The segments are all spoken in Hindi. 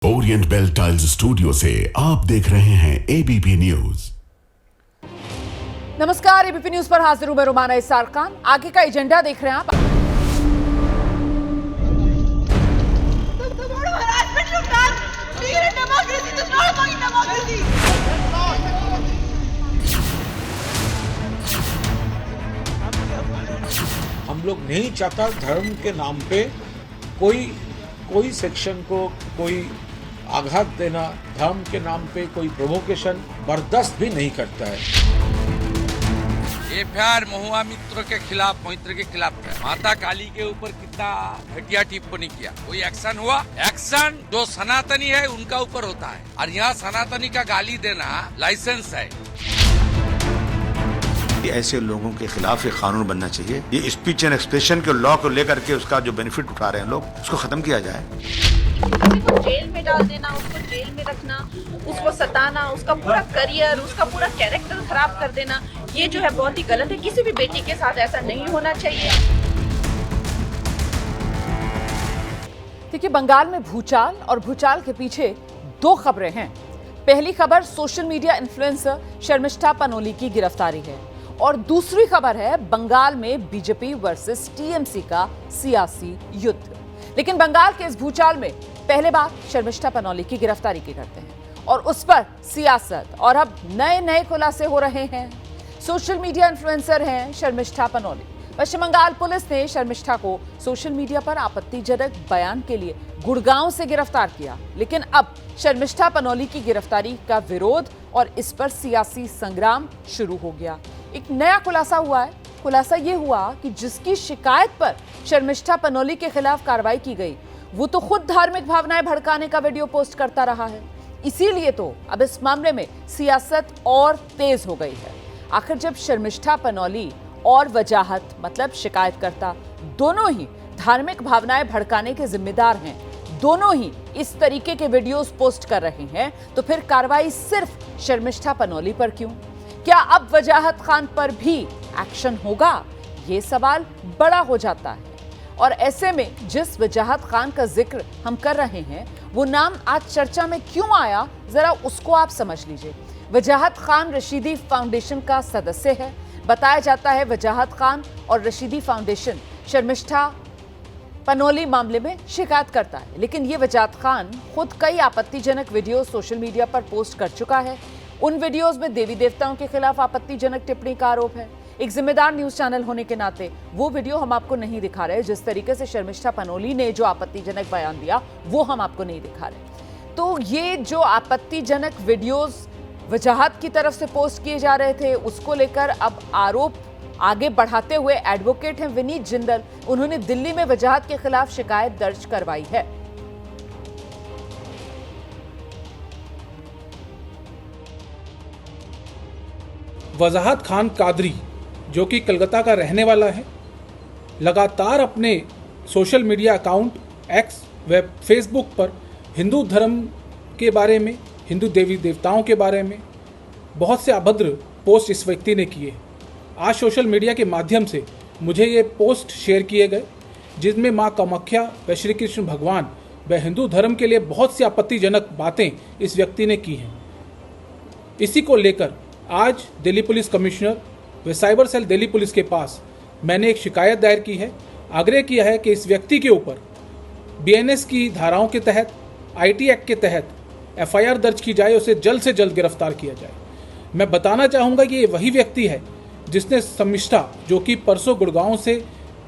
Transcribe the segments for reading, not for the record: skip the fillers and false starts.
ओरिएंट बेल टाइल्स स्टूडियो से आप देख रहे हैं एबीपी न्यूज। नमस्कार, एबीपी न्यूज पर हाजिर हूं मैं रुमाना इसार खान। आगे का एजेंडा देख रहे हैं आप। हम लोग नहीं चाहता धर्म के नाम पे कोई सेक्शन को कोई आघात देना, धर्म के नाम पे कोई प्रोवोकेशन बर्दाश्त भी नहीं करता है। एफआईआर महुआ मित्र के खिलाफ, मैत्र के खिलाफ है। माता काली के ऊपर कितना घटिया टिप्पणी किया, कोई एक्शन हुआ? एक्शन जो सनातनी है उनका ऊपर होता है, और यहाँ सनातनी का गाली देना लाइसेंस है। ऐसे लोगों के खिलाफ एक कानून बनना चाहिए। ये स्पीच एंड एक्सप्रेशन के लॉ को लेकर के उसका जो बेनिफिट उठा रहे हैं लोग, उसको खत्म किया जाए। किसी को जेल में डाल देना, उसको जेल में रखना, उसको सताना, उसका पूरा करियर, उसका पूरा कैरेक्टर खराब कर देना, ये जो है बहुत ही गलत है। किसी भी बेटी के साथ ऐसा नहीं होना चाहिए। देखिए, बंगाल में भूचाल और भूचाल के पीछे दो खबरें हैं। पहली खबर social media influencer Sharmishta Panoli की गिरफ्तारी है, और दूसरी खबर है बंगाल में बीजेपी वर्सेस टीएमसी का सियासी युद्ध। लेकिन बंगाल के इस भूचाल में पहले बार शर्मिष्ठा पनोली की गिरफ्तारी की करते हैं, और उस पर सियासत और अब नए नए खुलासे हो रहे हैं। सोशल मीडिया इन्फ्लुएंसर हैं शर्मिष्ठा पनोली। पश्चिम बंगाल पुलिस ने शर्मिष्ठा को सोशल मीडिया पर आपत्तिजनक बयान के लिए गुड़गांव से गिरफ्तार किया। लेकिन अब शर्मिष्ठा पनोली की गिरफ्तारी का विरोध और इस पर सियासी संग्राम शुरू हो गया। एक नया खुलासा हुआ है। खुलासा ये हुआ कि जिसकी शिकायत पर शर्मिष्ठा पनोली के खिलाफ कार्रवाई की गई, वो तो खुद धार्मिक भावनाएं भड़काने का वीडियो पोस्ट करता रहा है। इसीलिए तो अब इस मामले में सियासत और तेज हो गई है। आखिर जब शर्मिष्ठा पनोली और वजाहत मतलब शिकायतकर्ता दोनों ही धार्मिक भावनाएं भड़काने के जिम्मेदार हैं, दोनों ही इस तरीके के वीडियोस पोस्ट कर रहे हैं, तो फिर कार्रवाई सिर्फ शर्मिष्ठा पनोली पर क्यों? क्या अब वजाहत खान पर भी एक्शन होगा? ये सवाल बड़ा हो जाता है। और ऐसे में जिस वजाहत खान का जिक्र हम कर रहे हैं, वो नाम आज चर्चा में क्यों आया, जरा उसको आप समझ लीजिए। वजाहत खान रशीदी फाउंडेशन का सदस्य है। बताया जाता है वजाहत खान और रशीदी फाउंडेशन शर्मिष्ठा पनोली मामले में शिकायत करता है। लेकिन ये वजाहत खान खुद कई आपत्तिजनक वीडियो सोशल मीडिया पर पोस्ट कर चुका है। उन वीडियोस में देवी देवताओं के खिलाफ आपत्तिजनक टिप्पणी का आरोप है। एक जिम्मेदार न्यूज चैनल होने के नाते वो वीडियो हम आपको नहीं दिखा रहे। जिस तरीके से शर्मिष्ठा पनोली ने जो आपत्तिजनक बयान दिया, वो हम आपको नहीं दिखा रहे। तो ये जो आपत्तिजनक वीडियोस वजाहत की तरफ से पोस्ट किए जा रहे थे, उसको लेकर अब आरोप आगे बढ़ाते हुए एडवोकेट हैं विनीत जिंदल। उन्होंने दिल्ली में वजाहत के खिलाफ शिकायत दर्ज करवाई है। वजाहत खान कादरी, जो कि कलकत्ता का रहने वाला है, लगातार अपने सोशल मीडिया अकाउंट एक्स व फेसबुक पर हिंदू धर्म के बारे में, हिंदू देवी देवताओं के बारे में बहुत से अभद्र पोस्ट इस व्यक्ति ने किए। आज सोशल मीडिया के माध्यम से मुझे ये पोस्ट शेयर किए गए, जिसमें माँ कामाख्या व श्री कृष्ण भगवान व हिंदू धर्म के लिए बहुत सी आपत्तिजनक बातें इस व्यक्ति ने की हैं। इसी को लेकर आज दिल्ली पुलिस कमिश्नर व साइबर सेल दिल्ली पुलिस के पास मैंने एक शिकायत दायर की है। आग्रह किया है कि इस व्यक्ति के ऊपर बीएनएस की धाराओं के तहत, आईटी एक्ट के तहत एफआईआर दर्ज की जाए, उसे जल्द से जल्द गिरफ्तार किया जाए। मैं बताना चाहूँगा कि ये वही व्यक्ति है जिसने शर्मिष्ठा, जो कि परसों गुड़गांव से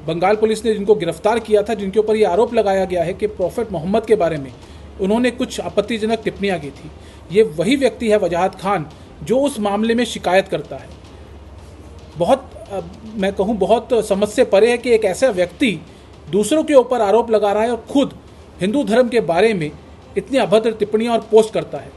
बंगाल पुलिस ने जिनको गिरफ्तार किया था, जिनके ऊपर ये आरोप लगाया गया है कि प्रॉफेट मोहम्मद के बारे में उन्होंने कुछ आपत्तिजनक टिप्पणियाँ की थी, ये वही व्यक्ति है वजाहत खान जो उस मामले में शिकायत करता है। मैं कहूँ बहुत समझ से परे है कि एक ऐसा व्यक्ति दूसरों के ऊपर आरोप लगा रहा है और खुद हिंदू धर्म के बारे में इतनी अभद्र टिप्पणियां और पोस्ट करता है।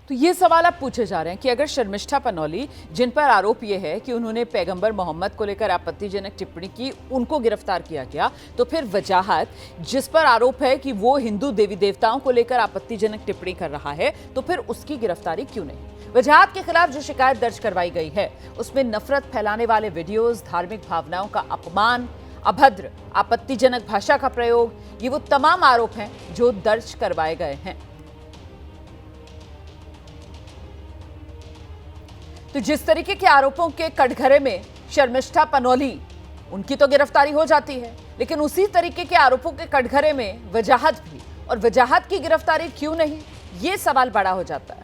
तो ये सवाल अब पूछे जा रहे हैं कि अगर शर्मिष्ठा पनोली, जिन पर आरोप ये है कि उन्होंने पैगंबर मोहम्मद को लेकर आपत्तिजनक टिप्पणी की, उनको गिरफ्तार किया गया, तो फिर वजाहत, जिस पर आरोप है कि वो हिंदू देवी देवताओं को लेकर आपत्तिजनक टिप्पणी कर रहा है, तो फिर उसकी गिरफ्तारी क्यों नहीं? वजाहत के खिलाफ जो शिकायत दर्ज करवाई गई है, उसमें नफरत फैलाने वाले वीडियोज, धार्मिक भावनाओं का अपमान, अभद्र, आपत्तिजनक भाषा का प्रयोग, ये वो तमाम आरोप हैं जो दर्ज करवाए गए हैं। तो जिस तरीके के आरोपों के कटघरे में शर्मिष्ठा पनोली, उनकी तो गिरफ्तारी हो जाती है, लेकिन उसी तरीके के आरोपों के कटघरे में वजाहत भी, और वजाहत की गिरफ्तारी क्यों नहीं, ये सवाल बड़ा हो जाता है।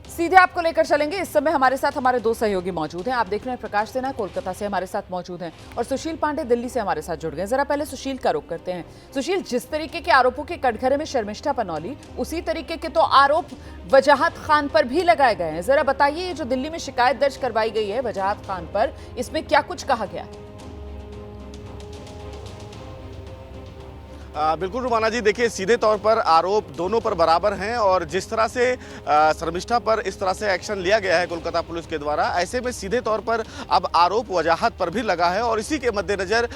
सीधे आपको लेकर चलेंगे। इस समय हमारे साथ हमारे दो सहयोगी मौजूद हैं। आप देख रहे हैं प्रकाश सिन्हा कोलकाता से हमारे साथ मौजूद हैं और सुशील पांडे दिल्ली से हमारे साथ जुड़ गए। जरा पहले सुशील का रुख करते हैं। सुशील, जिस तरीके के आरोपों के कटघरे में शर्मिष्ठा पनोली, उसी तरीके के तो आरोप वजाहत खान पर भी लगाए गए हैं। जरा बताइए, ये जो दिल्ली में शिकायत दर्ज करवाई गई है वजाहत खान पर, इसमें क्या कुछ कहा गया है? बिल्कुल रुमाना जी, देखिए सीधे तौर पर आरोप दोनों पर बराबर हैं और जिस तरह से शर्मिष्ठा पर इस तरह से एक्शन लिया गया है कोलकाता पुलिस के द्वारा, ऐसे में सीधे तौर पर अब आरोप वजाहत पर भी लगा है। और इसी के मद्देनज़र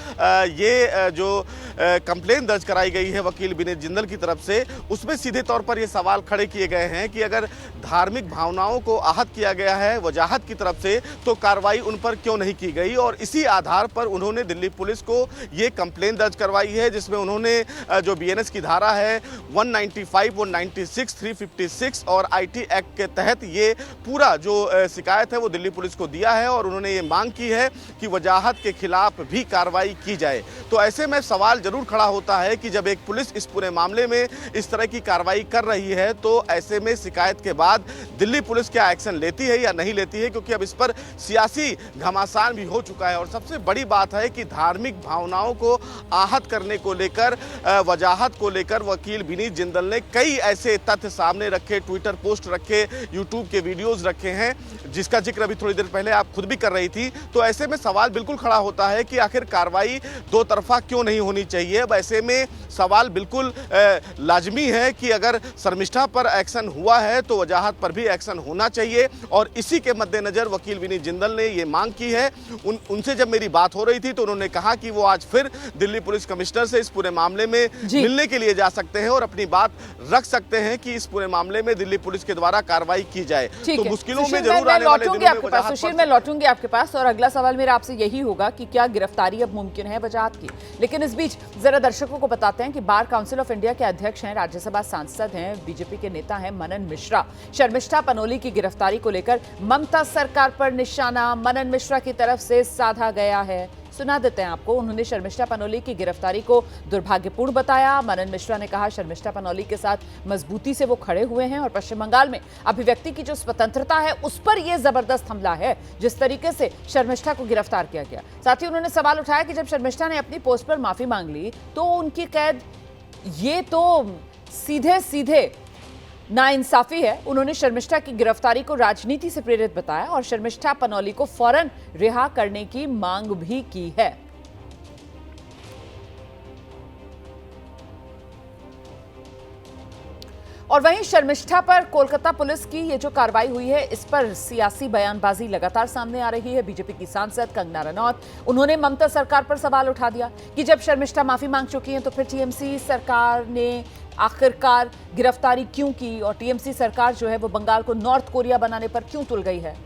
ये जो कंप्लेन दर्ज कराई गई है वकील विनीत जिंदल की तरफ से, उसमें सीधे तौर पर ये सवाल खड़े किए गए हैं कि अगर धार्मिक भावनाओं को आहत किया गया है वजाहत की तरफ से, तो कार्रवाई उन पर क्यों नहीं की गई। और इसी आधार पर उन्होंने दिल्ली पुलिस को ये कंप्लेन दर्ज करवाई है, जिसमें उन्होंने जो बीएनएस की धारा है 195, 196, 356 और आईटी एक्ट के तहत ये पूरा जो शिकायत है वो दिल्ली पुलिस को दिया है और उन्होंने ये मांग की है कि वजाहत के खिलाफ भी कार्रवाई की जाए। तो ऐसे में सवाल जरूर खड़ा होता है कि जब एक पुलिस इस पूरे मामले में इस तरह की कार्रवाई कर रही है, तो ऐसे में शिकायत के बाद दिल्ली पुलिस क्या एक्शन लेती है या नहीं लेती है, क्योंकि अब इस पर सियासी घमासान भी हो चुका है। और सबसे बड़ी बात है कि धार्मिक भावनाओं को आहत करने को लेकर, वजाहत को लेकर वकील विनीत जिंदल ने कई ऐसे तथ्य सामने रखे, ट्विटर पोस्ट रखे, यूट्यूब के वीडियोस रखे हैं, जिसका जिक्र अभी थोड़ी देर पहले आप खुद भी कर रही थी। तो ऐसे में सवाल बिल्कुल खड़ा होता है कि आखिर कार्रवाई दो तरफा क्यों नहीं होनी चाहिए। अब ऐसे में सवाल बिल्कुल लाजमी है कि अगर शर्मिष्ठा पर एक्शन हुआ है तो वजाहत पर भी एक्शन होना चाहिए। और इसी के मद्देनजर वकील विनीत जिंदल ने ये मांग की है। उनसे जब मेरी बात हो रही थी तो उन्होंने कहा कि वो आज फिर दिल्ली पुलिस कमिश्नर से इस पूरे मामले में मिलने के लिए जा सकते हैं और अपनी बात रख सकते हैं कि इस पूरे मामले में दिल्ली पुलिस के द्वारा कार्रवाई की जाए। तो मुश्किलों में जरूर आने वाले दिनों में वजाहत पर। सुशील, मैं लौटूंगी आपके पास और अगला सवाल मेरा आपसे यही होगा कि क्या गिरफ्तारी अब मुमकिन है वजाहत की। लेकिन इस बीच जरा दर्शकों को बताते हैं कि बार काउंसिल ऑफ इंडिया के अध्यक्ष हैं, राज्यसभा सांसद हैं, बीजेपी के नेता हैं मनन मिश्रा। शर्मिष्ठा पनोली की गिरफ्तारी को लेकर ममता सरकार पर निशाना मनन मिश्रा की तरफ से साधा गया है। सुना देते हैं आपको। उन्होंने शर्मिष्ठा पनोली की गिरफ्तारी को दुर्भाग्यपूर्ण बताया। मनन मिश्रा ने कहा शर्मिष्ठा पनोली के साथ मजबूती से वो खड़े हुए हैं और पश्चिम बंगाल में अभिव्यक्ति की जो स्वतंत्रता है उस पर यह जबरदस्त हमला है जिस तरीके से शर्मिष्ठा को गिरफ्तार किया गया। साथ ही उन्होंने सवाल उठाया कि जब शर्मिष्ठा ने अपनी पोस्ट पर माफी मांग ली तो उनकी कैद, ये तो सीधे सीधे नाइंसाफी है। उन्होंने शर्मिष्ठा की गिरफ्तारी को राजनीति से प्रेरित बताया और शर्मिष्ठा पनोली को फौरन रिहा करने की मांग भी की है। और वहीं शर्मिष्ठा पर कोलकाता पुलिस की ये जो कार्रवाई हुई है, इस पर सियासी बयानबाजी लगातार सामने आ रही है। बीजेपी की सांसद कंगना रनौत, उन्होंने ममता सरकार पर सवाल उठा दिया कि जब शर्मिष्ठा माफी मांग चुकी हैं तो फिर टीएमसी सरकार ने आखिरकार गिरफ्तारी क्यों की और टीएमसी सरकार जो है वो बंगाल को नॉर्थ कोरिया बनाने पर क्यों तुल गई है।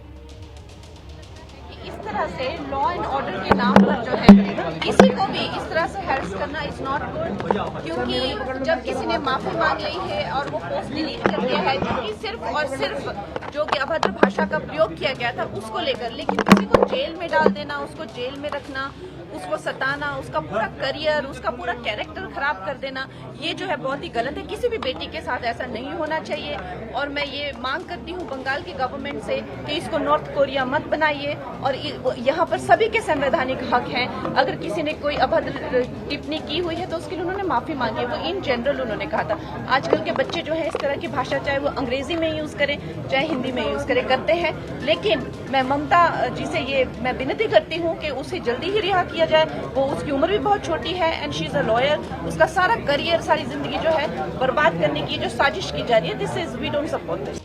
इस तरह से लॉ एंड ऑर्डर के नाम पर जो है किसी को भी इस तरह से हैरेस करना इज नॉट गुड, क्योंकि जब किसी ने माफी मांग ली है और वो पोस्ट डिलीट कर दिया है क्योंकि सिर्फ और सिर्फ जो कि अभद्र भाषा का प्रयोग किया गया था उसको लेकर, लेकिन किसी को जेल में डाल देना, उसको जेल में रखना, उसको सताना, उसका पूरा करियर, उसका पूरा कैरेक्टर खराब कर देना, ये जो है बहुत ही गलत है। किसी भी बेटी के साथ ऐसा नहीं होना चाहिए और मैं ये मांग करती हूँ बंगाल की गवर्नमेंट से कि इसको नॉर्थ कोरिया मत बनाइए। और यहाँ पर सभी के संवैधानिक हक हैं। अगर किसी ने कोई अभद्र टिप्पणी की हुई है तो उसके लिए उन्होंने माफी मांगी है, वो इन जनरल उन्होंने कहा था। आजकल के बच्चे जो है इस तरह की भाषा चाहे वो अंग्रेजी में यूज करें चाहे हिंदी में यूज करें करते हैं, लेकिन मैं ममता जी से ये मैं विनती करती हूँ कि उसे जल्दी ही रिहा किया जाए। वो उसकी उम्र भी बहुत छोटी है and she is a lawyer. उसका सारा करियर, सारी जिंदगी जो है बर्बाद करने की जो साजिश की जा रही है, this is we don't support this.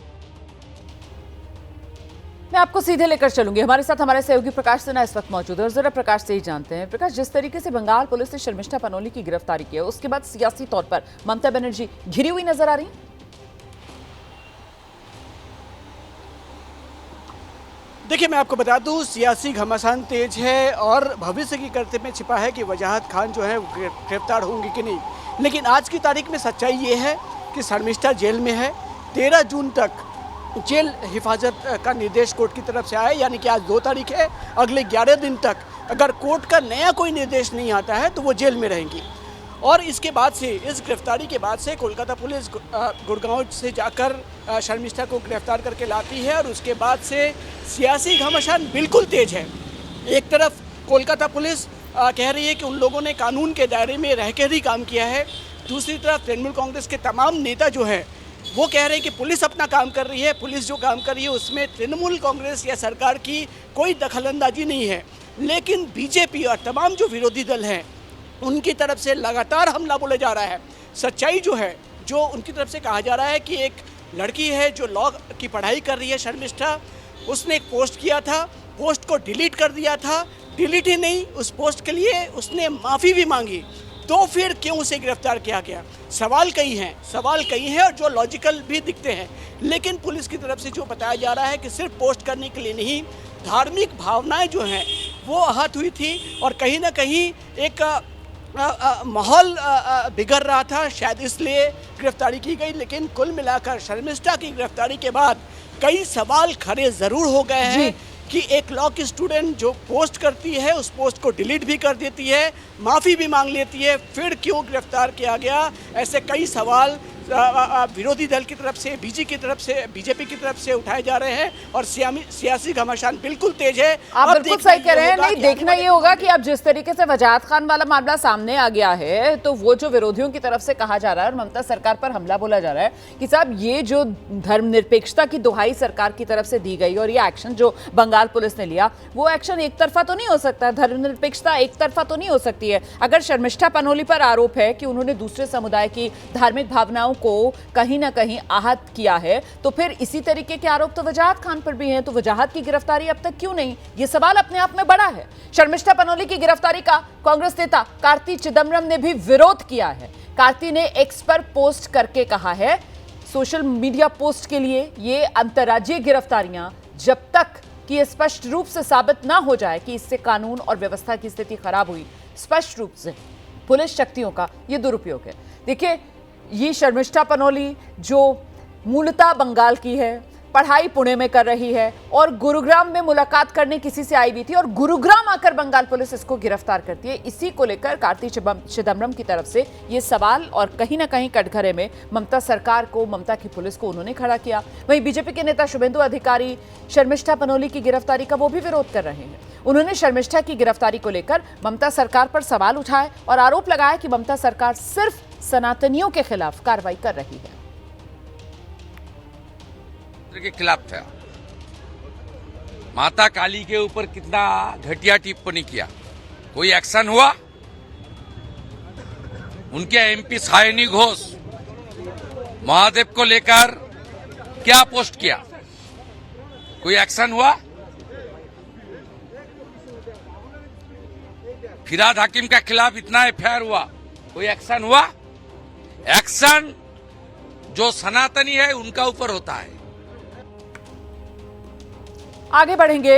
मैं आपको सीधे लेकर चलूंगी। हमारे साथ हमारे सहयोगी प्रकाश सिन्हा इस वक्त मौजूद है और जरा प्रकाश से ही जानते हैं। प्रकाश, जिस तरीके से बंगाल पुलिस ने शर्मिष्ठा पनोली की गिरफ्तारी की है उसके बाद सियासी तौर पर ममता बनर्जी घिरी हुई नजर आ रही है। देखिए, मैं आपको बता दूं, सियासी घमासान तेज है और भविष्य की करते में छिपा है कि वजाहत खान जो है गिरफ्तार होंगे कि नहीं। लेकिन आज की तारीख में सच्चाई ये है कि शर्मिष्ठा जेल में है। 13 जून तक जेल हिफाजत का निर्देश कोर्ट की तरफ से आया, यानी कि आज 2 तारीख है। अगले 11 दिन तक अगर कोर्ट का नया कोई निर्देश नहीं आता है तो वो जेल में रहेंगी। और इसके बाद से, इस गिरफ्तारी के बाद से कोलकाता पुलिस गुड़गांव से जाकर शर्मिष्ठा को गिरफ्तार करके लाती है और उसके बाद से सियासी घमासान बिल्कुल तेज है। एक तरफ कोलकाता पुलिस कह रही है कि उन लोगों ने कानून के दायरे में रहकर ही काम किया है। दूसरी तरफ तृणमूल कांग्रेस के तमाम नेता जो हैं वो कह रहे हैं कि पुलिस अपना काम कर रही है। पुलिस जो काम कर रही है उसमें तृणमूल कांग्रेस या सरकार की कोई दखलंदाजी नहीं है। लेकिन बीजेपी और तमाम जो विरोधी दल हैं उनकी तरफ से लगातार हमला बोला जा रहा है। सच्चाई जो है, जो उनकी तरफ से कहा जा रहा है कि एक लड़की है जो लॉ की पढ़ाई कर रही है, शर्मिष्ठा, उसने एक पोस्ट किया था, पोस्ट को डिलीट कर दिया था। डिलीट ही नहीं, उस पोस्ट के लिए उसने माफ़ी भी मांगी। तो फिर क्यों उसे गिरफ्तार किया गया? सवाल कई हैं और जो लॉजिकल भी दिखते हैं। लेकिन पुलिस की तरफ से जो बताया जा रहा है कि सिर्फ पोस्ट करने के लिए नहीं, धार्मिक भावनाएं जो हैं वो आहत हुई थी और कहीं ना कहीं एक माहौल बिगड़ रहा था, शायद इसलिए गिरफ्तारी की गई। लेकिन कुल मिलाकर शर्मिष्ठा की गिरफ्तारी के बाद कई सवाल खड़े ज़रूर हो गए हैं कि एक लॉ की स्टूडेंट जो पोस्ट करती है उस पोस्ट को डिलीट भी कर देती है, माफ़ी भी मांग लेती है, फिर क्यों गिरफ्तार किया गया? ऐसे कई सवाल विरोधी दल की तरफ से, बीजेपी की तरफ से उठाए जा रहे हैं और सियासी घमासान बिल्कुल तेज है। आप बिल्कुल सही कह रहे हैं। नहीं, देखना ये होगा कि अब जिस तरीके से वजाहत खान वाला मामला सामने आ गया है तो वो जो विरोधियों की तरफ से कहा जा रहा है और ममता सरकार पर हमला बोला जा रहा है कि साहब ये जो धर्मनिरपेक्षता की दुहाई सरकार की तरफ से दी गई और ये एक्शन जो बंगाल पुलिस ने लिया, वो एक्शन एक तरफा तो नहीं हो सकता। धर्मनिरपेक्षता एक तरफा तो नहीं हो सकती है। अगर शर्मिष्ठा पनोली पर आरोप है कि उन्होंने दूसरे समुदाय की धार्मिक भावनाओं को कहीं ना कहीं आहत किया है, तो फिर इसी तरीके के आरोप तो वजाहत खान पर भी हैं। तो वजाहत की गिरफ्तारी अब तक क्यों नहीं? ये सवाल अपने आप में बड़ा है। शर्मिष्ठा पनोली की गिरफ्तारी का कांग्रेस नेता कार्ति चिदम्बरम ने भी विरोध किया है। कार्ति ने एक्स पर पोस्ट करके कहा है, सोशल मीडिया पोस्ट के लिए ये अंतर्राज्यीय गिरफ्तारियां जब तक कि ये स्पष्ट रूप से साबित ना हो जाए कि इससे कानून और व्यवस्था की स्थिति खराब हुई, स्पष्ट रूप से पुलिस शक्तियों का ये दुरुपयोग है। देखिए, ये शर्मिष्ठा पनोली जो मूलतः बंगाल की है, पढ़ाई पुणे में कर रही है और गुरुग्राम में मुलाकात करने किसी से आई हुई थी और गुरुग्राम आकर बंगाल पुलिस इसको गिरफ्तार करती है। इसी को लेकर कार्ति चिदम्बरम की तरफ से ये सवाल और कहीं ना कहीं कटघरे में ममता सरकार को, ममता की पुलिस को उन्होंने खड़ा किया। वहीं बीजेपी के नेता शुभेंदु अधिकारी शर्मिष्ठा पनोली की गिरफ्तारी का वो भी विरोध कर रहे हैं। उन्होंने शर्मिष्ठा की गिरफ्तारी को लेकर ममता सरकार पर सवाल उठाए और आरोप लगाया कि ममता सरकार सिर्फ सनातनियों के खिलाफ कार्रवाई कर रही है। के खिलाफ था, माता काली के ऊपर कितना घटिया टिप्पणी किया, कोई एक्शन हुआ? उनके एमपी सायनी घोष महादेव को लेकर क्या पोस्ट किया, कोई एक्शन हुआ? फिराद हाकिम के खिलाफ इतना एफआईआर हुआ, कोई एक्शन हुआ? एक्शन जो सनातनी है उनका ऊपर होता है। आगे बढ़ेंगे।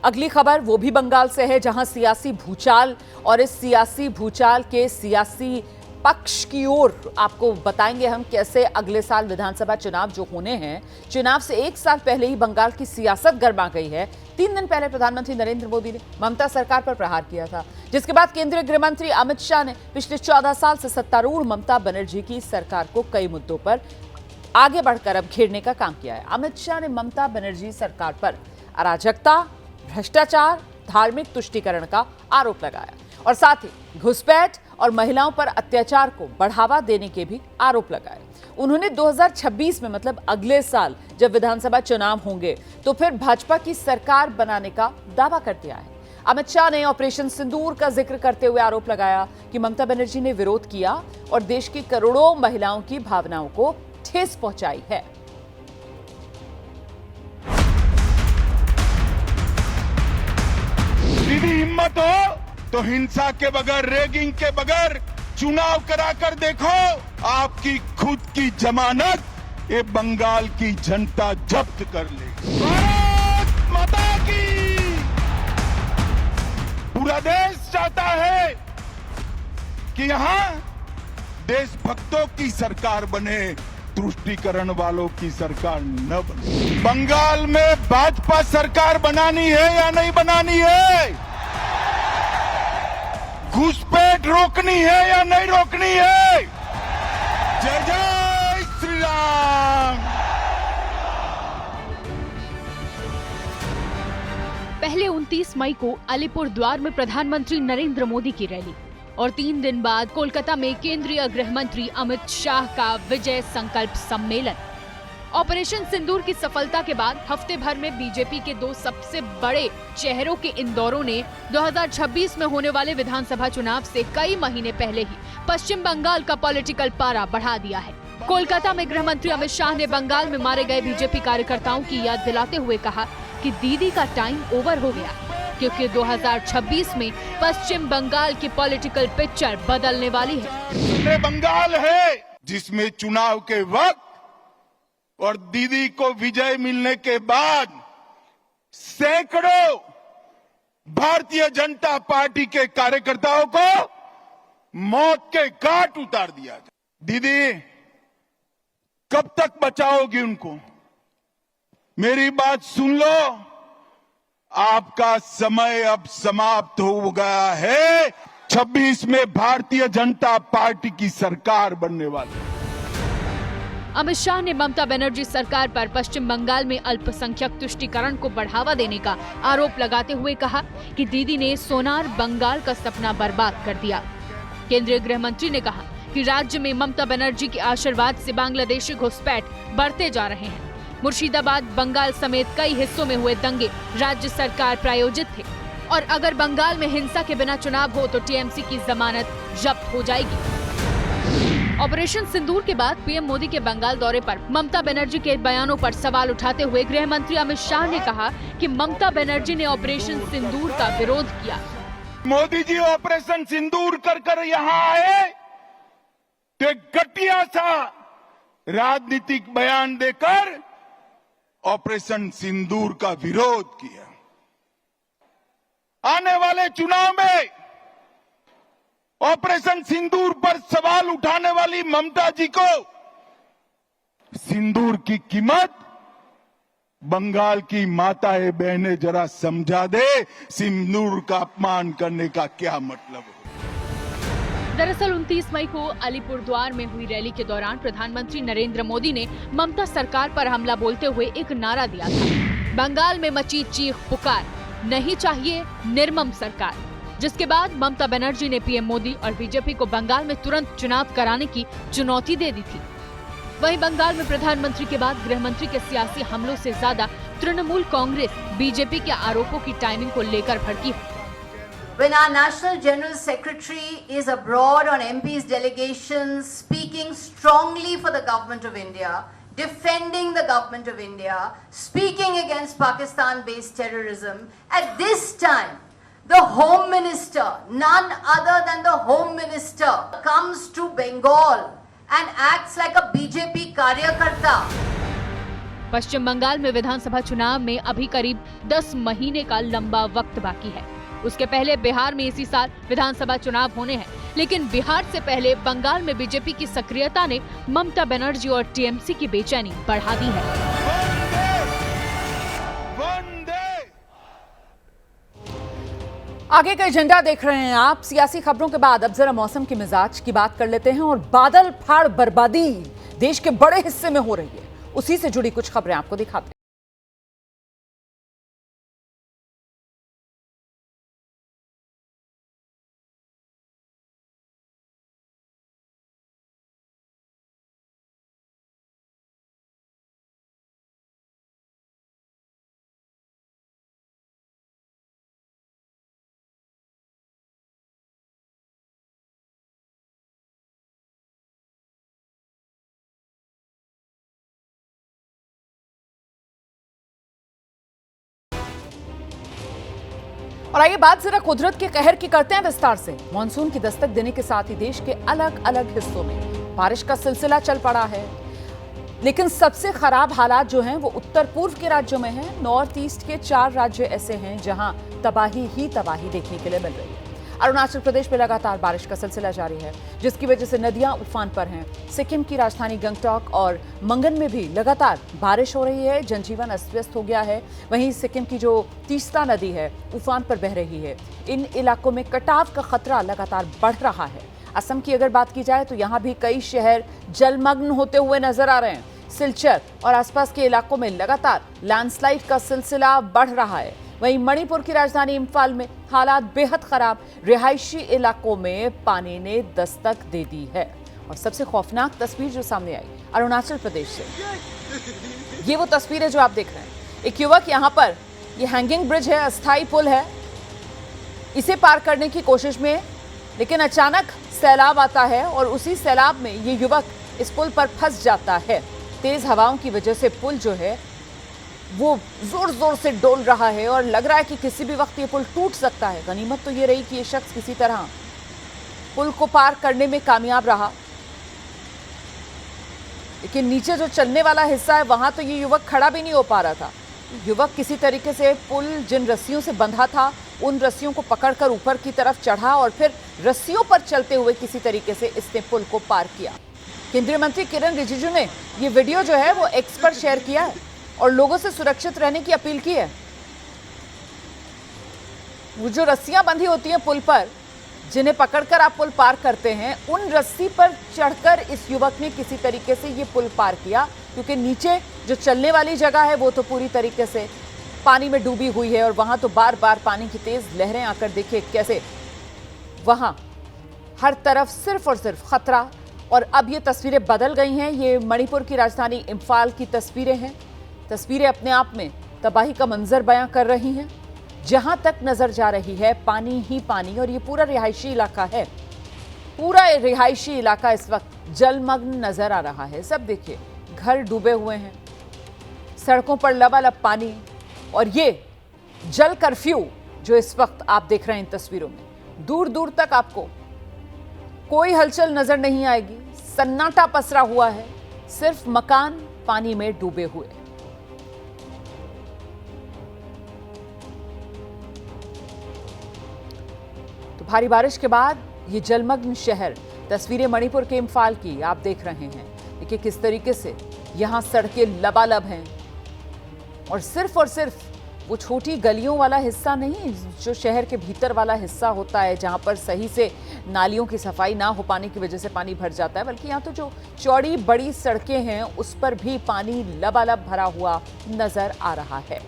अगली खबर वो भी बंगाल से है, जहां सियासी भूचाल और इस सियासी भूचाल के सियासी पक्ष की ओर आपको बताएंगे हम कैसे अगले साल विधानसभा चुनाव जो होने हैं, चुनाव से 1 साल पहले ही बंगाल की सियासत गर्मा गई है। 3 दिन पहले प्रधानमंत्री नरेंद्र मोदी ने ममता सरकार पर प्रहार किया था, जिसके बाद केंद्रीय गृह मंत्री अमित शाह ने पिछले 14 साल से सत्तारूढ़ ममता बनर्जी की सरकार को कई मुद्दों पर आगे बढ़कर अब घेरने का काम किया है। अमित शाह ने ममता बनर्जी सरकार पर अराजकता, भ्रष्टाचार, धार्मिक तुष्टीकरण का आरोप लगाया और साथ ही घुसपैठ और महिलाओं पर अत्याचार को बढ़ावा देने के भी आरोप लगाए। उन्होंने 2026 में, मतलब अगले साल जब विधानसभा चुनाव होंगे, तो फिर भाजपा की सरकार बनाने का दावा कर दिया है। अमित शाह ने ऑपरेशन सिंदूर का जिक्र करते हुए आरोप लगाया कि ममता बनर्जी ने विरोध किया और देश की करोड़ों महिलाओं की भावनाओं को ठेस पहुंचाई है। सीधी हिम्मत हो तो हिंसा के बगैर, रेगिंग के बगैर चुनाव कराकर देखो, आपकी खुद की जमानत ये बंगाल की जनता जब्त कर लेगी। भारत माता की पूरा देश चाहता है कि यहां देशभक्तों की सरकार बने, तुष्टीकरण वालों की सरकार न बने। बंगाल में भाजपा सरकार बनानी है या नहीं बनानी है? घुसपैठ रोकनी है या नहीं रोकनी है? जय जय श्री राम। पहले 29 मई को अलीपुरद्वार में प्रधानमंत्री नरेंद्र मोदी की रैली और 3 दिन बाद कोलकाता में केंद्रीय गृह मंत्री अमित शाह का विजय संकल्प सम्मेलन। ऑपरेशन सिंदूर की सफलता के बाद हफ्ते भर में बीजेपी के 2 सबसे बड़े चेहरों के इन दौरों ने 2026 में होने वाले विधानसभा चुनाव से कई महीने पहले ही पश्चिम बंगाल का पॉलिटिकल पारा बढ़ा दिया है। कोलकाता में गृह मंत्री अमित शाह ने बंगाल में मारे गए बीजेपी कार्यकर्ताओं की याद दिलाते हुए कहा कि दीदी का टाइम ओवर हो गया, क्योंकि 2026 में पश्चिम बंगाल की पॉलिटिकल पिक्चर बदलने वाली है। बंगाल है जिसमें चुनाव के वक्त और दीदी को विजय मिलने के बाद सैकड़ों भारतीय जनता पार्टी के कार्यकर्ताओं को मौत के घाट उतार दिया। दीदी कब तक बचाओगी उनको? मेरी बात सुन लो, आपका समय अब समाप्त हो गया है। 26 में भारतीय जनता पार्टी की सरकार बनने वाली है। अमित शाह ने ममता बनर्जी सरकार पर पश्चिम बंगाल में अल्पसंख्यक तुष्टीकरण को बढ़ावा देने का आरोप लगाते हुए कहा कि दीदी ने सोनार बंगाल का सपना बर्बाद कर दिया। केंद्रीय गृह मंत्री ने कहा कि राज्य में ममता बनर्जी के आशीर्वाद से बांग्लादेशी घुसपैठ बढ़ते जा रहे हैं। मुर्शिदाबाद, बंगाल समेत कई हिस्सों में हुए दंगे राज्य सरकार प्रायोजित थे और अगर बंगाल में हिंसा के बिना चुनाव हो तो टीएमसी की जमानत जब्त हो जाएगी। ऑपरेशन सिंदूर के बाद पीएम मोदी के बंगाल दौरे पर ममता बनर्जी के बयानों पर सवाल उठाते हुए गृह मंत्री अमित शाह ने कहा कि ममता बनर्जी ने ऑपरेशन सिंदूर का विरोध किया। मोदी जी ऑपरेशन सिंदूर कर यहाँ आए तो एक घटिया सा राजनीतिक बयान देकर ऑपरेशन सिंदूर का विरोध किया। आने वाले चुनाव में ऑपरेशन सिंदूर पर सवाल उठाने वाली ममता जी को सिंदूर की कीमत बंगाल की माताएं बहनें जरा समझा दे, सिंदूर का अपमान करने का क्या मतलब है। दरअसल 29 मई को अलीपुरद्वार में हुई रैली के दौरान प्रधानमंत्री नरेंद्र मोदी ने ममता सरकार पर हमला बोलते हुए एक नारा दिया था, बंगाल में मची चीख पुकार, नहीं चाहिए निर्मम सरकार। जिसके बाद ममता बनर्जी ने पीएम मोदी और बीजेपी को बंगाल में तुरंत चुनाव कराने की चुनौती दे दी थी। वहीं बंगाल में प्रधानमंत्री के बाद गृह मंत्री के सियासी हमलों से ज्यादा तृणमूल कांग्रेस बीजेपी के आरोपों की टाइमिंग को लेकर भड़की है। When our National General Secretary is abroad on MP's delegations, speaking strongly for the government of India, defending the government of India, speaking against Pakistan-based terrorism, at this time, the Home Minister, none other than the Home Minister, comes to Bengal and acts like a BJP karyakarta. पश्चिम बंगाल में विधानसभा चुनाव में अभी करीब 10 महीने का लंबा वक्त बाकी है। उसके पहले बिहार में इसी साल विधानसभा चुनाव होने हैं, लेकिन बिहार से पहले बंगाल में बीजेपी की सक्रियता ने ममता बनर्जी और टीएमसी की बेचैनी बढ़ा दी है। आगे का एजेंडा देख रहे हैं आप। सियासी खबरों के बाद अब जरा मौसम की मिजाज की बात कर लेते हैं और बादल फाड़ बर्बादी देश के बड़े हिस्से में हो रही है, उसी से जुड़ी कुछ खबरें आपको दिखाते हैं। और आइए बात जरा कुदरत के कहर की करते हैं विस्तार से। मानसून की दस्तक देने के साथ ही देश के अलग अलग हिस्सों में बारिश का सिलसिला चल पड़ा है, लेकिन सबसे खराब हालात जो हैं वो उत्तर पूर्व के राज्यों में हैं। नॉर्थ ईस्ट के 4 राज्य ऐसे हैं जहां तबाही ही तबाही देखने के लिए मिल रही है। अरुणाचल प्रदेश में लगातार बारिश का सिलसिला जारी है, जिसकी वजह से नदियां उफान पर हैं। सिक्किम की राजधानी गंगटोक और मंगन में भी लगातार बारिश हो रही है, जनजीवन अस्त व्यस्त हो गया है। वहीं सिक्किम की जो तीस्ता नदी है उफान पर बह रही है। इन इलाकों में कटाव का खतरा लगातार बढ़ रहा है। असम की अगर बात की जाए तो यहाँ भी कई शहर जलमग्न होते हुए नजर आ रहे हैं। सिलचर और आसपास के इलाकों में लगातार लैंडस्लाइड का सिलसिला बढ़ रहा है। वहीं मणिपुर की राजधानी इम्फाल में हालात बेहद खराब, रिहायशी इलाकों में पानी ने दस्तक दे दी है। और सबसे खौफनाक तस्वीर जो सामने आई अरुणाचल प्रदेश से, ये वो तस्वीर है जो आप देख रहे हैं। एक युवक यहाँ पर, ये हैंगिंग ब्रिज है, अस्थाई पुल है, इसे पार करने की कोशिश में, लेकिन अचानक सैलाब आता है और उसी सैलाब में ये युवक इस पुल पर फंस जाता है। तेज हवाओं की वजह से पुल जो है वो जोर जोर से डोल रहा है और लग रहा है कि किसी भी वक्त ये पुल टूट सकता है। गनीमत तो ये रही कि ये शख्स किसी तरह पुल को पार करने में कामयाब रहा, लेकिन नीचे जो चलने वाला हिस्सा है वहां तो ये युवक खड़ा भी नहीं हो पा रहा था। युवक किसी तरीके से पुल जिन रस्सियों से बंधा था उन रस्सियों को पकड़कर ऊपर की तरफ चढ़ा और फिर रस्सियों पर चलते हुए किसी तरीके से इसने पुल को पार किया। केंद्रीय मंत्री किरण रिजिजू ने ये वीडियो जो है वो एक्स पर शेयर किया है और लोगों से सुरक्षित रहने की अपील की है। वो जो रस्सियां बंधी होती हैं पुल पर, जिन्हें पकड़कर आप पुल पार करते हैं, उन रस्सी पर चढ़कर इस युवक ने किसी तरीके से ये पुल पार किया, क्योंकि नीचे जो चलने वाली जगह है वो तो पूरी तरीके से पानी में डूबी हुई है और वहां तो बार बार पानी की तेज लहरें आकर देखिए कैसे वहां हर तरफ सिर्फ और सिर्फ खतरा। और अब ये तस्वीरें बदल गई हैं। ये मणिपुर की राजधानी इम्फाल की तस्वीरें हैं। तस्वीरें अपने आप में तबाही का मंजर बयां कर रही हैं। जहां तक नजर जा रही है पानी ही पानी, और ये पूरा रिहायशी इलाका है। पूरा रिहायशी इलाका इस वक्त जलमग्न नजर आ रहा है। सब देखिए, घर डूबे हुए हैं, सड़कों पर लबालब पानी, और ये जल कर्फ्यू जो इस वक्त आप देख रहे हैं इन तस्वीरों में, दूर दूर तक आपको कोई हलचल नजर नहीं आएगी। सन्नाटा पसरा हुआ है, सिर्फ मकान पानी में डूबे हुए। तो भारी बारिश के बाद ये जलमग्न शहर, तस्वीरें मणिपुर के इम्फाल की आप देख रहे हैं। देखिए किस तरीके से यहां सड़कें लबालब हैं, और सिर्फ वो छोटी गलियों वाला हिस्सा नहीं, जो शहर के भीतर वाला हिस्सा होता है जहां पर सही से नालियों की सफाई ना हो पाने की वजह से पानी भर जाता है, बल्कि यहाँ तो जो चौड़ी बड़ी सड़कें हैं उस पर भी पानी लबालब भरा हुआ नजर आ रहा है।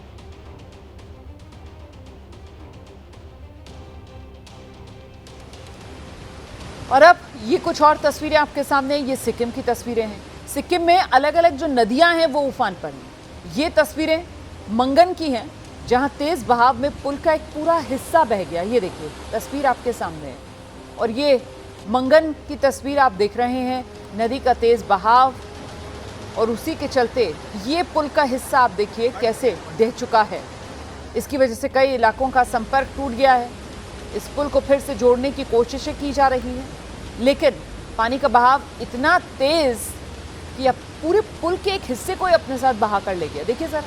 और अब ये कुछ और तस्वीरें आपके सामने, ये सिक्किम की तस्वीरें हैं। सिक्किम में अलग अलग जो नदियां हैं वो उफान पर हैं। ये तस्वीरें मंगन की हैं, जहां तेज बहाव में पुल का एक पूरा हिस्सा बह गया। ये देखिए तस्वीर आपके सामने है, और ये मंगन की तस्वीर आप देख रहे हैं। नदी का तेज बहाव और उसी के चलते ये पुल का हिस्सा आप देखिए कैसे बह चुका है। इसकी वजह से कई इलाकों का संपर्क टूट गया है। इस पुल को फिर से जोड़ने की कोशिशें की जा रही हैं, लेकिन पानी का बहाव इतना तेज कि अब पूरे पुल के एक हिस्से को ही अपने साथ बहा कर ले गया। देखिए सर,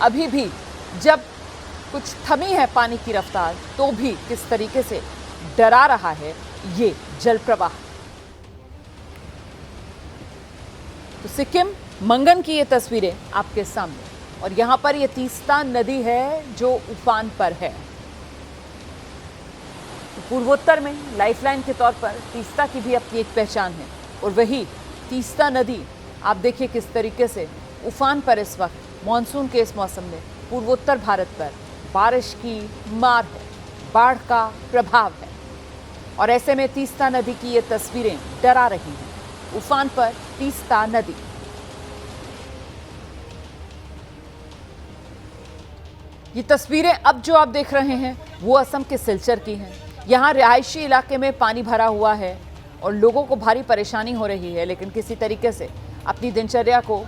अभी भी जब कुछ थमी है पानी की रफ्तार, तो भी किस तरीके से डरा रहा है ये जल प्रवाह। तो सिक्किम मंगन की ये तस्वीरें आपके सामने, और यहां पर ये तीस्ता नदी है जो उफान पर है। तो पूर्वोत्तर में लाइफलाइन के तौर पर तीस्ता की भी अपनी एक पहचान है, और वही तीस्ता नदी आप देखिए किस तरीके से उफान पर इस वक्त मॉनसून के इस मौसम में पूर्वोत्तर भारत पर बारिश की मार है, बाढ़ का प्रभाव है, और ऐसे में तीस्ता नदी की ये तस्वीरें डरा रही हैं। उफान पर तीस्ता नदी। ये तस्वीरें अब जो आप देख रहे हैं वो असम के सिलचर की हैं। यहाँ रिहायशी इलाके में पानी भरा हुआ है और लोगों को भारी परेशानी हो रही है, लेकिन किसी तरीके से अपनी दिनचर्या को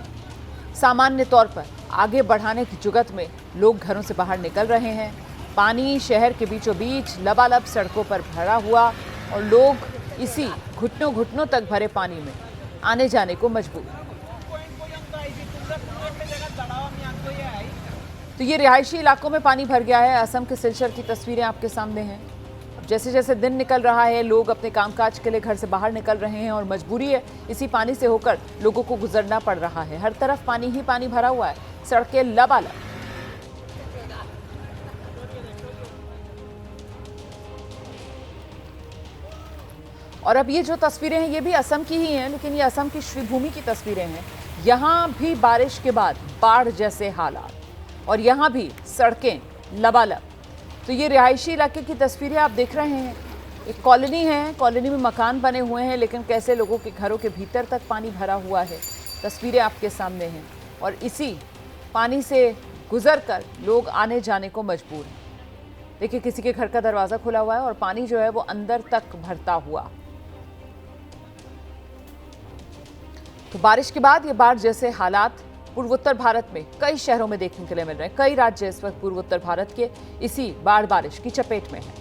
सामान्य तौर पर आगे बढ़ाने की जुगत में लोग घरों से बाहर निकल रहे हैं। पानी शहर के बीचों बीच लबालब सड़कों पर भरा हुआ, और लोग इसी घुटनों घुटनों तक भरे पानी में आने जाने को मजबूर। तो ये रिहायशी इलाकों में पानी भर गया है। असम के सिलचर की तस्वीरें आपके सामने हैं। जैसे जैसे दिन निकल रहा है, लोग अपने कामकाज के लिए घर से बाहर निकल रहे हैं और मजबूरी है, इसी पानी से होकर लोगों को गुजरना पड़ रहा है। हर तरफ पानी ही पानी भरा हुआ है, सड़कें लबालब। और अब ये जो तस्वीरें हैं ये भी असम की ही हैं, लेकिन ये असम की श्रीभूमि की तस्वीरें हैं। यहाँ भी बारिश के बाद बाढ़ जैसे हालात और यहाँ भी सड़कें लबालब। तो ये रिहायशी इलाके की तस्वीरें आप देख रहे हैं। एक कॉलोनी है, कॉलोनी में मकान बने हुए हैं, लेकिन कैसे लोगों के घरों के भीतर तक पानी भरा हुआ है, तस्वीरें आपके सामने हैं। और इसी पानी से गुजरकर लोग आने जाने को मजबूर हैं। देखिए, किसी के घर का दरवाज़ा खुला हुआ है और पानी जो है वो अंदर तक भरता हुआ। तो बारिश के बाद ये बाढ़ जैसे हालात पूर्वोत्तर भारत में कई शहरों में देखने के लिए मिल रहे हैं। कई राज्य इस वक्त पूर्वोत्तर भारत के इसी बाढ़ बारिश की चपेट में हैं।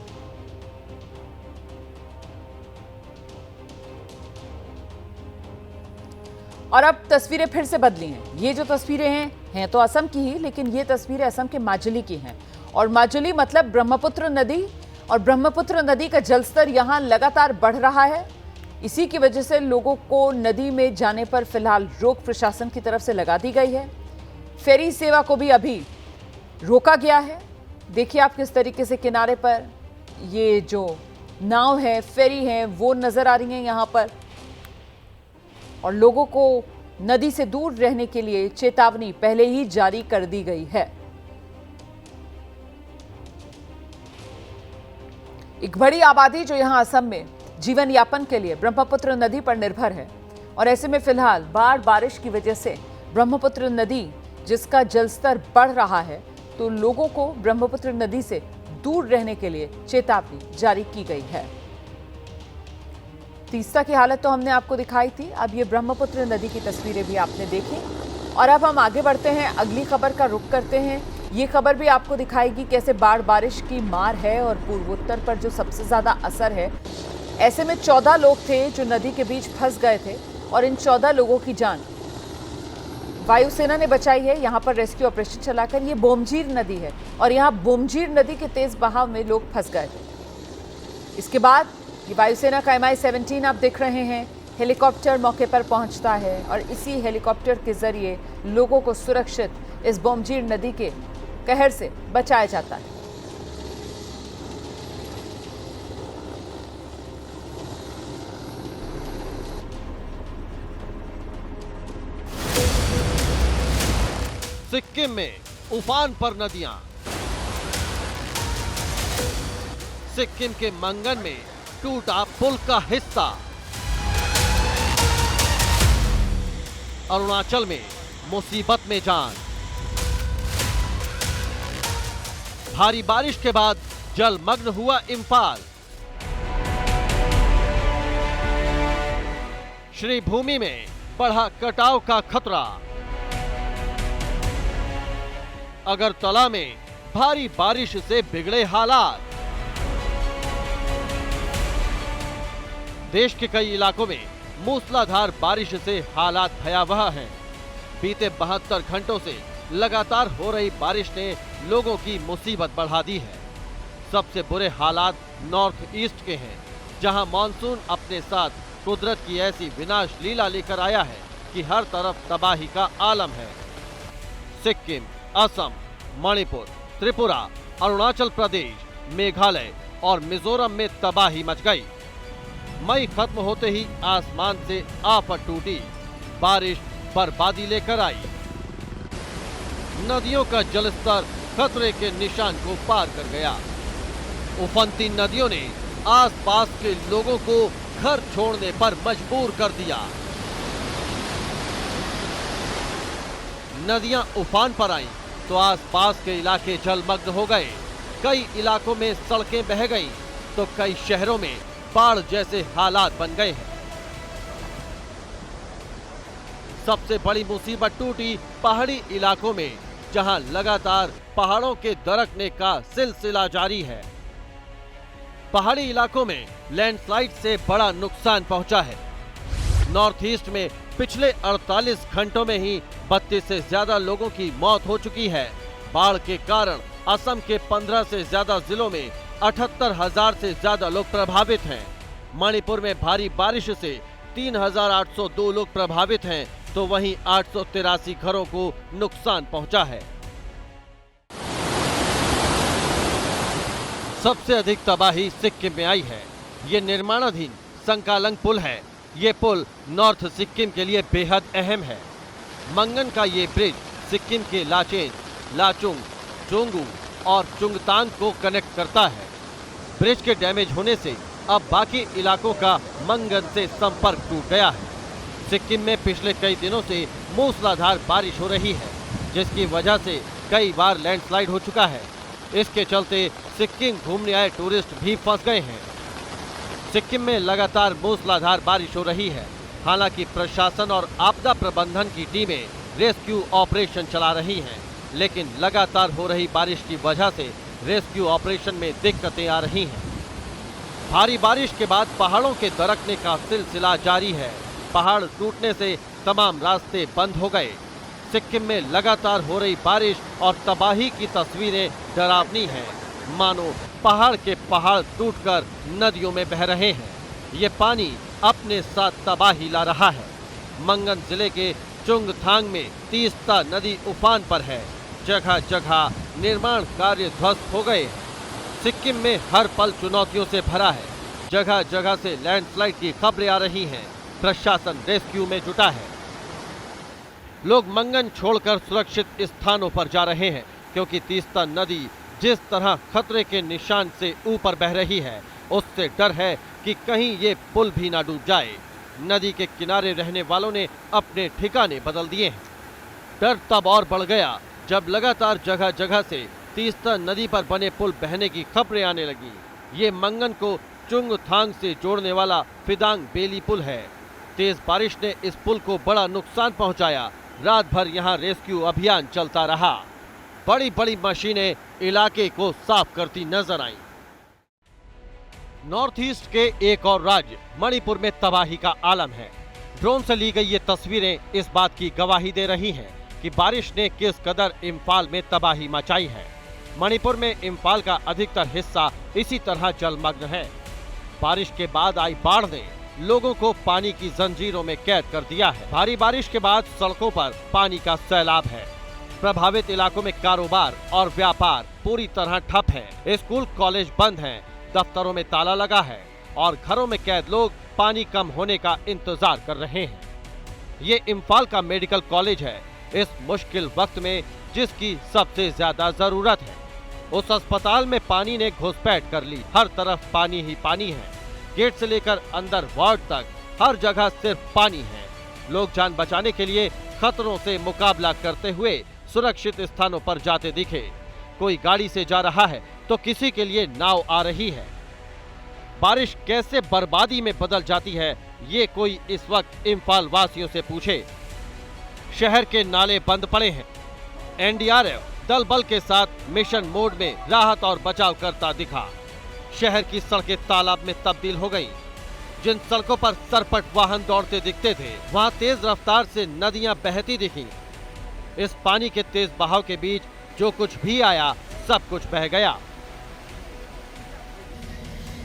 और अब तस्वीरें फिर से बदली हैं। ये जो तस्वीरें हैं तो असम की ही, लेकिन ये तस्वीरें असम के माजुली की हैं। और माजुली मतलब ब्रह्मपुत्र नदी, और ब्रह्मपुत्र नदी का जलस्तर यहाँ लगातार बढ़ रहा है। इसी की वजह से लोगों को नदी में जाने पर फिलहाल रोक प्रशासन की तरफ से लगा दी गई है। फेरी सेवा को भी अभी रोका गया है। देखिए आप किस तरीके से किनारे पर ये जो नाव है, फेरी है, वो नजर आ रही हैं यहाँ पर। और लोगों को नदी से दूर रहने के लिए चेतावनी पहले ही जारी कर दी गई है। एक बड़ी आबादी जो यहाँ असम में जीवन यापन के लिए ब्रह्मपुत्र नदी पर निर्भर है। और ऐसे में फिलहाल बाढ़ बारिश की वजह से ब्रह्मपुत्र नदी जिसका जलस्तर बढ़ रहा है, तो लोगों को ब्रह्मपुत्र नदी से दूर रहने के लिए चेतावनी जारी की गई है। तीस्ता की हालत तो हमने आपको दिखाई थी। अब ये ब्रह्मपुत्र नदी की तस्वीरें भी आपने देखी। और अब हम आगे बढ़ते हैं, अगली खबर का रुख करते हैं। ये खबर भी आपको दिखाएगी कैसे बाढ़ बारिश की मार है और पूर्वोत्तर पर जो सबसे ज्यादा असर है। ऐसे में 14 लोग थे जो नदी के बीच फंस गए थे और इन 14 लोगों की जान वायुसेना ने बचाई है। यहाँ पर रेस्क्यू ऑपरेशन चलाकर। ये बोमजीर नदी है और यहाँ बोमजीर नदी के तेज बहाव में लोग फंस गए थे। इसके बाद ये वायुसेना का MI-17 आप देख रहे हैं, हेलीकॉप्टर मौके पर पहुंचता है और इसी हेलीकॉप्टर के जरिए लोगों को सुरक्षित इस बोमजीर नदी के कहर से बचाया जाता है। सिक्किम में उफान पर नदियां। सिक्किम के मंगन में टूटा पुल का हिस्सा। अरुणाचल में मुसीबत में जान। भारी बारिश के बाद जलमग्न हुआ इंफाल। श्रीभूमि में बढ़ा कटाव का खतरा। अगरतला में भारी बारिश से बिगड़े हालात। देश के कई इलाकों में मूसलाधार बारिश से हालात भयावह हैं। बीते 72 घंटों से लगातार हो रही बारिश ने लोगों की मुसीबत बढ़ा दी है। सबसे बुरे हालात नॉर्थ ईस्ट के हैं, जहां मॉनसून अपने साथ कुदरत की ऐसी विनाश लीला लेकर आया है कि हर तरफ तबाही का आलम है। सिक्किम, असम, मणिपुर, त्रिपुरा, अरुणाचल प्रदेश, मेघालय और मिजोरम में तबाही मच गई। मई खत्म होते ही आसमान से आफत टूटी। बारिश बर्बादी लेकर आई। नदियों का जलस्तर खतरे के निशान को पार कर गया। उफनती नदियों ने आसपास के लोगों को घर छोड़ने पर मजबूर कर दिया। नदियां उफान पर आईं तो आसपास के इलाके जलमग्न हो गए। कई इलाकों में सड़कें बह गईं तो कई शहरों में बाढ़ जैसे हालात बन गए हैं। सबसे बड़ी मुसीबत टूटी पहाड़ी इलाकों में, जहां लगातार पहाड़ों के दरकने का सिलसिला जारी है। पहाड़ी इलाकों में लैंडस्लाइड से बड़ा नुकसान पहुंचा है। नॉर्थ ईस्ट में पिछले 48 घंटों में ही 32 से ज्यादा लोगों की मौत हो चुकी है, बाढ़ के कारण असम के 15 से ज्यादा जिलों में 78,000 से ज्यादा लोग प्रभावित हैं। मणिपुर में भारी बारिश से 3,802 लोग प्रभावित हैं, तो वहीं 883 घरों को नुकसान पहुंचा है। सबसे अधिक तबाही सिक्किम में आई है। ये निर्माणाधीन संकालंग पुल है। ये पुल नॉर्थ सिक्किम के लिए बेहद अहम है। मंगन का ये ब्रिज सिक्किम के लाचेन, लाचुंग, चोंगू और चुंगतांग को कनेक्ट करता है। ब्रिज के डैमेज होने से अब बाकी इलाकों का मंगन से संपर्क टूट गया है। सिक्किम में पिछले कई दिनों से मूसलाधार बारिश हो रही है, जिसकी वजह से कई बार लैंडस्लाइड हो चुका है। इसके चलते सिक्किम घूमने आए टूरिस्ट भी फंस गए हैं। सिक्किम में लगातार मूसलाधार बारिश हो रही है। हालांकि प्रशासन और आपदा प्रबंधन की टीमें रेस्क्यू ऑपरेशन चला रही हैं, लेकिन लगातार हो रही बारिश की वजह से रेस्क्यू ऑपरेशन में दिक्कतें आ रही हैं। भारी बारिश के बाद पहाड़ों के दरकने का सिलसिला जारी है। पहाड़ टूटने से तमाम रास्ते बंद हो गए। सिक्किम में लगातार हो रही बारिश और तबाही की तस्वीरें डरावनी हैं। मानो पहाड़ के पहाड़ टूटकर नदियों में बह रहे हैं। ये पानी अपने साथ तबाही ला रहा है। मंगन जिले के चुंगथांग में तीस्ता नदी उफान पर है। जगह जगह निर्माण कार्य ध्वस्त हो गए। सिक्किम में हर पल चुनौतियों से भरा है। जगह जगह से लैंडस्लाइड की खबरें आ रही हैं। प्रशासन रेस्क्यू में जुटा है। लोग मंगन छोड़कर सुरक्षित स्थानों पर जा रहे हैं, क्योंकि तीस्ता नदी जिस तरह खतरे के निशान से ऊपर बह रही है, उससे डर है कि कहीं ये पुल भी ना डूब जाए। नदी के किनारे रहने वालों ने अपने ठिकाने बदल दिए हैं। डर तब और बढ़ गया जब लगातार जगह जगह से तीस्ता नदी पर बने पुल बहने की खबरें आने लगी। ये मंगन को चुंगथांग से जोड़ने वाला फिदांग बेली पुल है। तेज बारिश ने इस पुल को बड़ा नुकसान पहुंचाया। रात भर यहां रेस्क्यू अभियान चलता रहा। बड़ी बड़ी मशीनें इलाके को साफ करती नजर आईं। नॉर्थ ईस्ट के एक और राज्य मणिपुर में तबाही का आलम है। ड्रोन से ली गई ये तस्वीरें इस बात की गवाही दे रही हैं कि बारिश ने किस कदर इम्फाल में तबाही मचाई है। मणिपुर में इम्फाल का अधिकतर हिस्सा इसी तरह जलमग्न है। बारिश के बाद आई बाढ़ ने लोगों को पानी की जंजीरों में कैद कर दिया है। भारी बारिश के बाद सड़कों पर पानी का सैलाब है। प्रभावित इलाकों में कारोबार और व्यापार पूरी तरह ठप है। स्कूल कॉलेज बंद हैं, दफ्तरों में ताला लगा है और घरों में कैद लोग पानी कम होने का इंतजार कर रहे हैं। ये इम्फाल का मेडिकल कॉलेज है। इस मुश्किल वक्त में जिसकी सबसे ज्यादा जरूरत है, उस अस्पताल में पानी ने घुसपैठ कर ली। हर तरफ पानी ही पानी है। गेट से लेकर अंदर वार्ड तक हर जगह सिर्फ पानी है। लोग जान बचाने के लिए खतरों से मुकाबला करते हुए सुरक्षित स्थानों पर जाते दिखे। कोई गाड़ी से जा रहा है तो किसी के लिए नाव आ रही है। बारिश कैसे बर्बादी में बदल जाती है, ये कोई इस वक्त इम्फाल वासियों से पूछे। शहर के नाले बंद पड़े हैं। एनडीआरएफ दल बल के साथ मिशन मोड में राहत और बचाव करता दिखा। शहर की सड़कें तालाब में तब्दील हो गईं। जिन सड़कों पर सरपट वाहन दौड़ते दिखते थे, वहां तेज रफ्तार से नदियां बहती दिखीं। इस पानी के तेज बहाव के बीच जो कुछ भी आया, सब कुछ बह गया।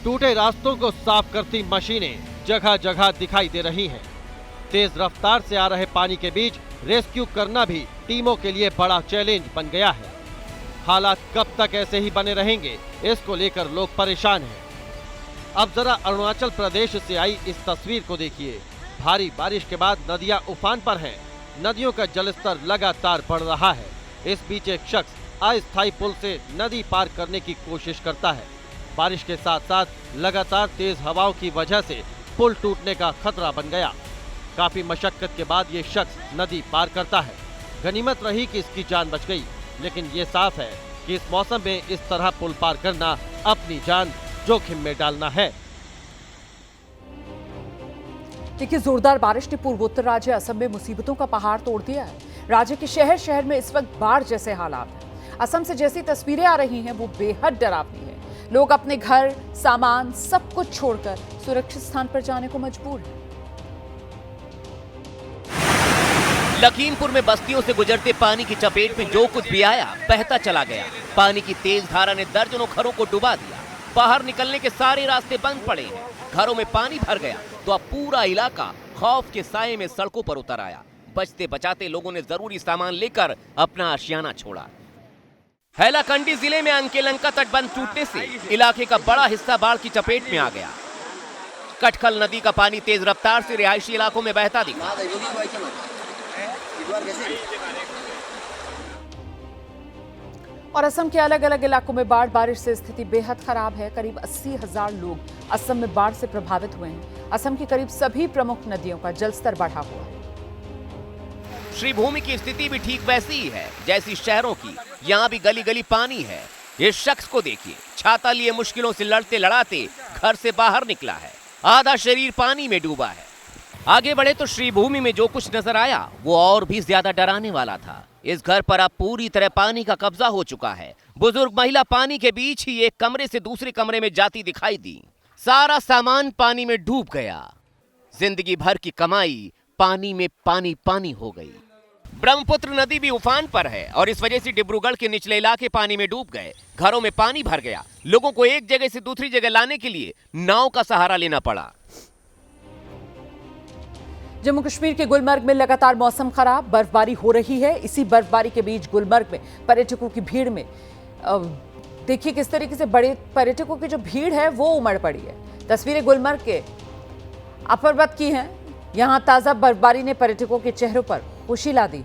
टूटे रास्तों को साफ करती मशीनें जगह जगह दिखाई दे रही हैं। तेज रफ्तार से आ रहे पानी के बीच रेस्क्यू करना भी टीमों के लिए बड़ा चैलेंज बन गया है। हालात कब तक ऐसे ही बने रहेंगे, इसको लेकर लोग परेशान हैं। अब जरा अरुणाचल प्रदेश से आई इस तस्वीर को देखिए। भारी बारिश के बाद नदियां उफान पर हैं। नदियों का जलस्तर लगातार बढ़ रहा है। इस बीच एक शख्स अस्थायी पुल से नदी पार करने की कोशिश करता है। बारिश के साथ साथ लगातार तेज हवाओं की वजह से पुल टूटने का खतरा बन गया। काफी मशक्कत के बाद ये शख्स नदी पार करता है। गनीमत रही कि इसकी जान बच गई, लेकिन ये साफ है कि इस मौसम में इस तरह पुल पार करना अपनी जान जोखिम में डालना है। देखिए, जोरदार बारिश ने पूर्वोत्तर राज्य असम में मुसीबतों का पहाड़ तोड़ दिया है। राज्य के शहर शहर में इस वक्त बाढ़ जैसे हालात हैं। असम से जैसी तस्वीरें आ रही हैं, वो बेहद डरावनी है। लोग अपने घर, सामान सब कुछ छोड़कर सुरक्षित स्थान पर जाने को मजबूर हैं। लखीमपुर में बस्तियों से गुजरते पानी की चपेट में जो कुछ भी आया बहता चला गया। पानी की तेज धारा ने दर्जनों घरों को डुबा दिया। बाहर निकलने के सारे रास्ते बंद पड़े हैं। घरों में पानी भर गया तो अब पूरा इलाका खौफ के साए में सड़कों पर उतर आया। बचते बचाते लोगों ने जरूरी सामान लेकर अपना आशियाना छोड़ा। हैलाकंडी जिले में अंकेलंका तटबंध टूटने से इलाके का बड़ा हिस्सा बाढ़ की चपेट में आ गया। कटखल नदी का पानी तेज रफ्तार से रिहायशी इलाकों में बहता दिखा। और असम के अलग अलग इलाकों में बारिश से स्थिति बेहद खराब है। करीब 80,000 लोग असम में बाढ़ से प्रभावित हुए हैं। असम की करीब सभी प्रमुख नदियों का जलस्तर बढ़ा हुआ है। श्रीभूमि की स्थिति भी ठीक वैसी ही है जैसी शहरों की। यहाँ भी गली गली पानी है। इस शख्स को देखिए, छाता लिए मुश्किलों से लड़ते लड़ाते घर से बाहर निकला है। आधा शरीर पानी में डूबा है। आगे बढ़े तो श्रीभूमि में जो कुछ नजर आया वो और भी ज्यादा डराने वाला था। इस घर पर अब पूरी तरह पानी का कब्जा हो चुका है। बुजुर्ग महिला पानी के बीच ही एक कमरे से दूसरे कमरे में जाती दिखाई दी। सारा सामान पानी में डूब गया। जिंदगी भर की कमाई पानी में पानी हो गई। ब्रह्मपुत्र नदी भी उफान पर है और इस वजह से डिब्रूगढ़ के निचले इलाके पानी में डूब गए। घरों में पानी भर गया। लोगों को एक जगह से दूसरी जगह लाने के लिए नाव का सहारा लेना पड़ा। जम्मू कश्मीर के गुलमर्ग में लगातार मौसम खराब, बर्फबारी हो रही है। इसी बर्फबारी के बीच गुलमर्ग में पर्यटकों की भीड़ में देखिए किस तरीके से बड़े पर्यटकों की जो भीड़ है वो उमड़ पड़ी है। तस्वीरें गुलमर्ग के अपरबत की हैं। यहां ताजा बर्फबारी ने पर्यटकों के चेहरों पर खुशी ला दी।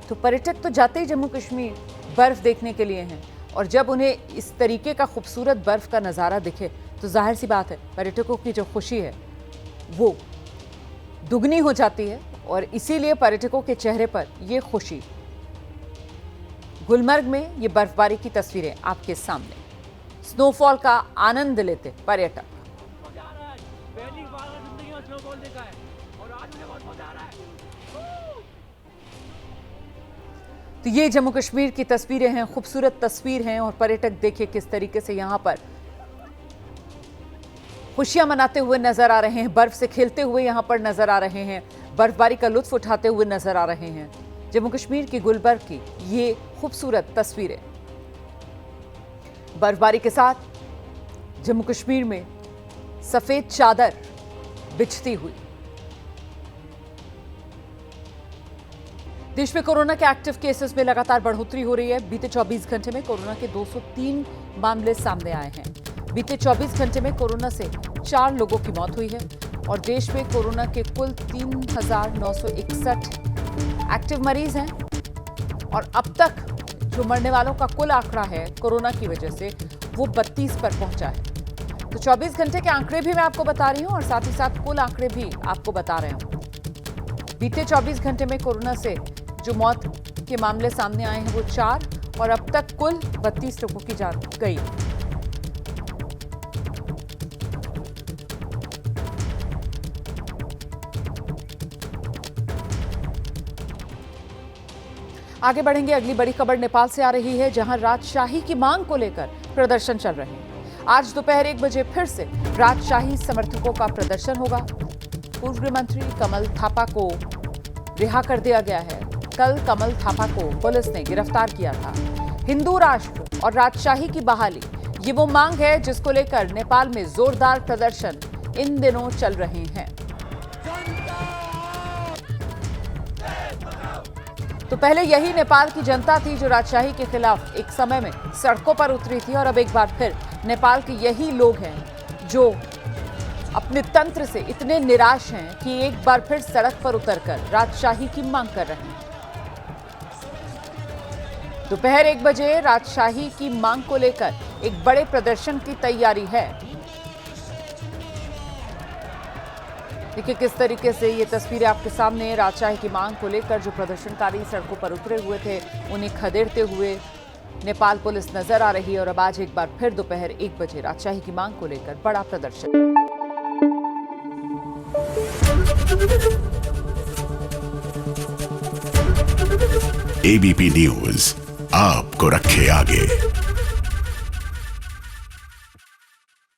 तो पर्यटक तो जाते ही जम्मू कश्मीर बर्फ देखने के लिए हैं और जब उन्हें इस तरीके का खूबसूरत बर्फ का नज़ारा दिखे तो जाहिर सी बात है पर्यटकों की जो खुशी है वो दुगनी हो जाती है और इसीलिए पर्यटकों के चेहरे पर यह खुशी। गुलमर्ग में ये बर्फबारी की तस्वीरें आपके सामने। स्नोफॉल का आनंद लेते पर्यटक। तो ये जम्मू कश्मीर की तस्वीरें हैं, खूबसूरत तस्वीर हैं और पर्यटक देखिए किस तरीके से यहां पर खुशियां मनाते हुए नजर आ रहे हैं। बर्फ से खेलते हुए यहां पर नजर आ रहे हैं। बर्फबारी का लुत्फ उठाते हुए नजर आ रहे हैं। जम्मू कश्मीर की गुलबर्ग की ये खूबसूरत तस्वीरें। बर्फबारी के साथ जम्मू कश्मीर में सफेद चादर बिछती हुई। देश में कोरोना के एक्टिव केसेस में लगातार बढ़ोतरी हो रही है। बीते 24 घंटे में कोरोना के 203 मामले सामने आए हैं। बीते 24 घंटे में कोरोना से 4 लोगों की मौत हुई है और देश में कोरोना के कुल 3,961 एक्टिव मरीज हैं और अब तक जो मरने वालों का कुल आंकड़ा है कोरोना की वजह से वो 32 पर पहुंचा है। तो 24 घंटे के आंकड़े भी मैं आपको बता रही हूं और साथ ही साथ कुल आंकड़े भी आपको बता रहे हूं। बीते 24 घंटे में कोरोना से जो मौत के मामले सामने आए हैं वो 4 और अब तक कुल 32 लोगों की जान गई। आगे बढ़ेंगे। अगली बड़ी खबर नेपाल से आ रही है जहां राजशाही की मांग को लेकर प्रदर्शन चल रहे हैं। आज दोपहर 1 बजे फिर से राजशाही समर्थकों का प्रदर्शन होगा। पूर्व गृह मंत्री कमल थापा को रिहा कर दिया गया है। कल कमल थापा को पुलिस ने गिरफ्तार किया था। हिंदू राष्ट्र और राजशाही की बहाली, ये वो मांग है जिसको लेकर नेपाल में जोरदार प्रदर्शन इन दिनों चल रहे हैं। तो पहले यही नेपाल की जनता थी जो राजशाही के खिलाफ एक समय में सड़कों पर उतरी थी और अब एक बार फिर नेपाल के यही लोग हैं जो अपने तंत्र से इतने निराश हैं कि एक बार फिर सड़क पर उतरकर राजशाही की मांग कर रहे हैं। दोपहर 1 बजे राजशाही की मांग को लेकर एक बड़े प्रदर्शन की तैयारी है। देखिए किस तरीके से ये तस्वीरें आपके सामने। राजशाही की मांग को लेकर जो प्रदर्शनकारी सड़कों पर उतरे हुए थे उन्हें खदेड़ते हुए नेपाल पुलिस नजर आ रही है और अब आज एक बार फिर दोपहर 1 बजे राजशाही की मांग को लेकर बड़ा प्रदर्शन। एबीपी न्यूज आपको रखे आगे।